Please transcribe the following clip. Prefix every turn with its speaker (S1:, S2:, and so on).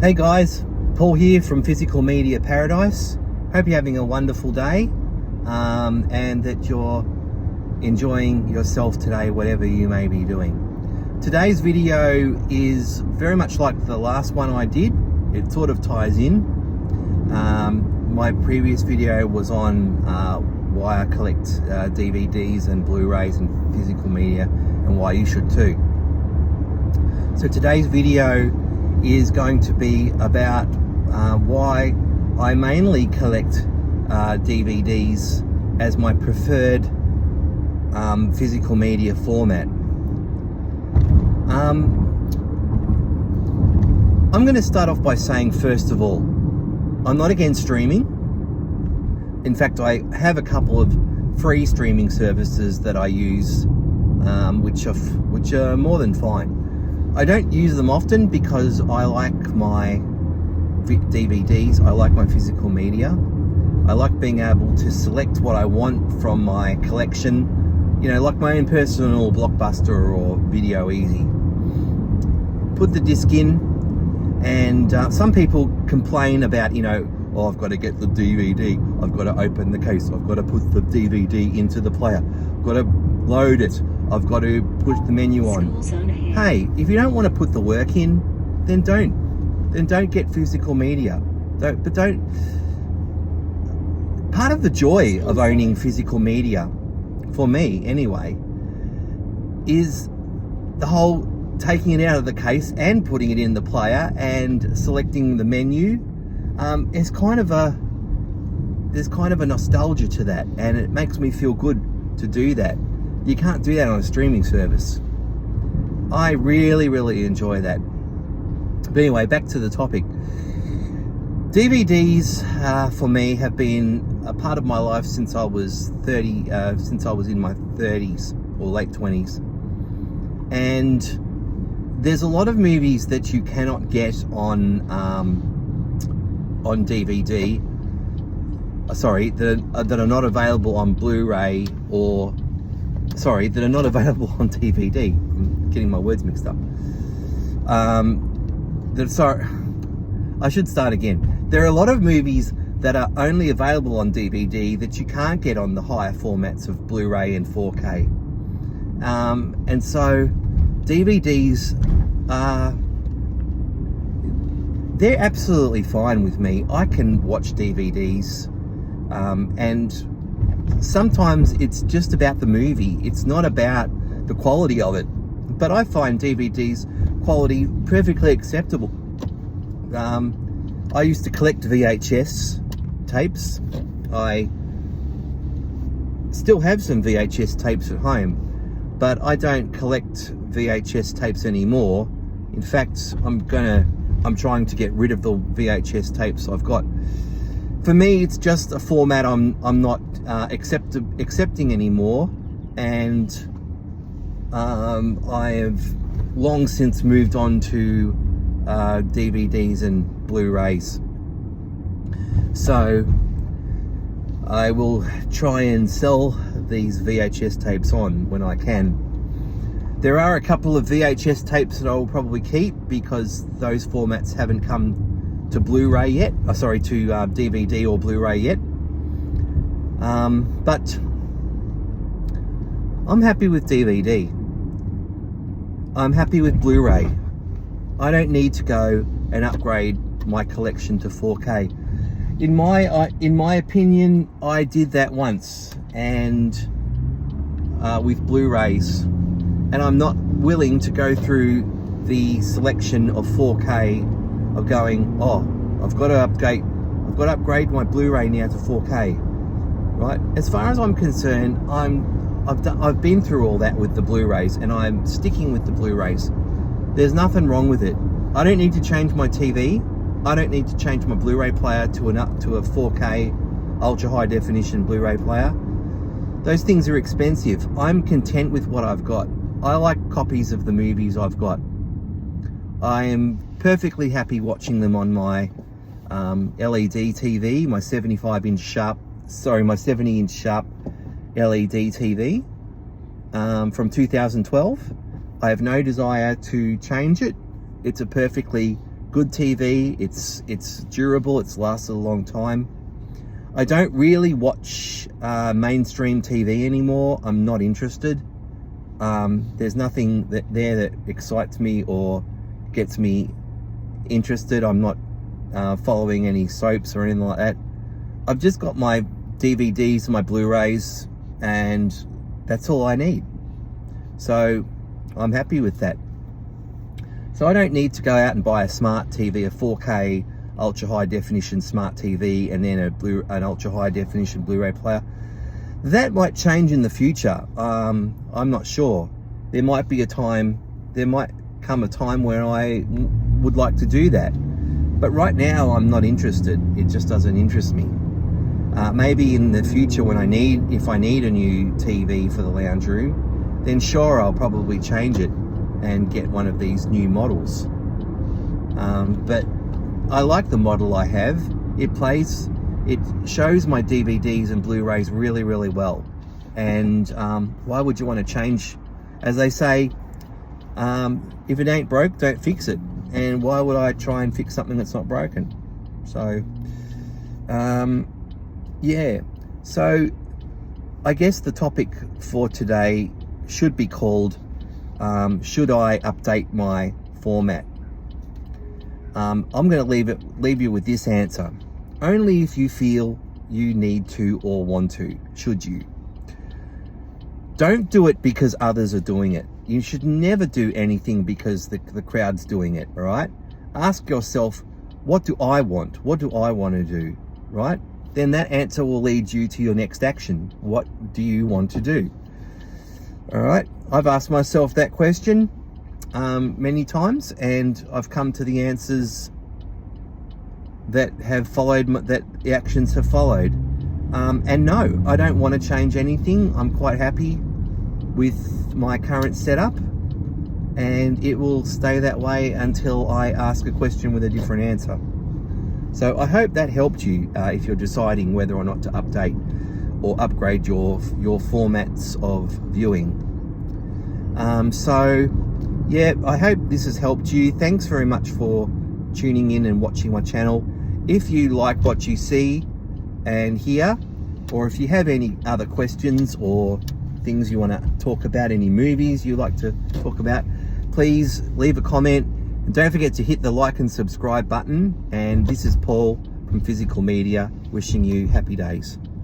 S1: Hey guys, Paul here from Physical Media Paradise. Hope you're having a wonderful day and that you're enjoying yourself today, whatever you may be doing. Today's video is very much like the last one I did. It sort of ties in. My previous video was on why I collect DVDs and Blu-rays and physical media and why you should too. So today's video is going to be about why I mainly collect DVDs as my preferred physical media format. I'm going to start off by saying, first of all, I'm not against streaming. In fact, I have a couple of free streaming services that I use, which are more than fine. I don't use them often because I like my DVDs, I like my physical media. I like being able to select what I want from my collection, you know, like my own personal Blockbuster or Video Easy. Put the disc in, and some people complain about, you know, oh, I've got to get the DVD, I've got to open the case, I've got to put the DVD into the player, I've got to load it, I've got to push the menu on. Hey, if you don't want to put the work in, then don't get physical media. Part of the joy of owning physical media, for me anyway, is the whole taking it out of the case and putting it in the player and selecting the menu. There's kind of a nostalgia to that, and it makes me feel good to do that. You can't do that on a streaming service. I really enjoy that. But anyway, back to the topic. DVDs for me have been a part of my life since I was in my 30s or late 20s. And there's a lot of movies that you cannot get on DVD. That are not available on Blu-ray that are not available on DVD. I'm getting my words mixed up. I should start again. There are a lot of movies that are only available on DVD that you can't get on the higher formats of Blu-ray and 4K. And so DVDs they're absolutely fine with me. I can watch DVDs, and sometimes it's just about the movie. It's not about the quality of it. But I find DVDs quality perfectly acceptable. I used to collect VHS tapes. I still have some VHS tapes at home, but I don't collect VHS tapes anymore. In fact, I'm trying to get rid of the VHS tapes I've got. For me, it's just a format I'm not accepting anymore, and I have long since moved on to DVDs and Blu-rays. So I will try and sell these VHS tapes on when I can. There are a couple of VHS tapes that I will probably keep because those formats haven't come to Blu-ray yet. To DVD or Blu-ray yet. But I'm happy with DVD. I'm happy with Blu-ray. I don't need to go and upgrade my collection to 4K. In my opinion, I did that once, and with Blu-rays, and I'm not willing to go through the selection of 4K of going, oh, I've got to upgrade my Blu-ray now to 4K. Right? As far as I'm concerned, I've been through all that with the Blu-rays, and I'm sticking with the Blu-rays. There's nothing wrong with it. I don't need to change my TV. I don't need to change my Blu-ray player to a 4K ultra high definition Blu-ray player. Those things are expensive. I'm content with what I've got. I like copies of the movies I've got. I am perfectly happy watching them on my LED TV, my 70-inch sharp LED TV from 2012. I have no desire to change it. It's a perfectly good TV. It's durable. It's lasted a long time. I don't really watch mainstream TV anymore. I'm not interested. There's nothing there that excites me or gets me interested. I'm not following any soaps or anything like that. I've just got my DVDs and my Blu-rays, and that's all I need. So I'm happy with that. So I don't need to go out and buy a smart TV, a 4K ultra high definition smart TV, and then an ultra high definition Blu-ray player. That might change in the future. I'm not sure. There might come a time where I would like to do that. But right now I'm not interested. It just doesn't interest me. Maybe in the future if I need a new TV for the lounge room, then sure, I'll probably change it and get one of these new models. But I like the model I have. It shows my DVDs and Blu-rays really, really well. And why would you want to change? As they say, if it ain't broke, don't fix it. And why would I try and fix something that's not broken? So, yeah. So, I guess the topic for today should be called, should I update my format? I'm going to leave you with this answer. Only if you feel you need to or want to, should you. Don't do it because others are doing it. You should never do anything because the crowd's doing it, all right? Ask yourself, what do I want? What do I want to do, right? Then that answer will lead you to your next action. What do you want to do? All right, I've asked myself that question many times, and I've come to the answers that have followed, that the actions have followed. And no, I don't want to change anything. I'm quite happy with my current setup, and it will stay that way until I ask a question with a different answer. So I hope that helped you if you're deciding whether or not to update or upgrade your formats of viewing. So yeah, I hope this has helped you. Thanks very much for tuning in and watching my channel. If you like what you see and hear, or if you have any other questions or things you want to talk about, any movies you like to talk about, please leave a comment, and don't forget to hit the like and subscribe button. And this is Paul from Physical Media, wishing you happy days.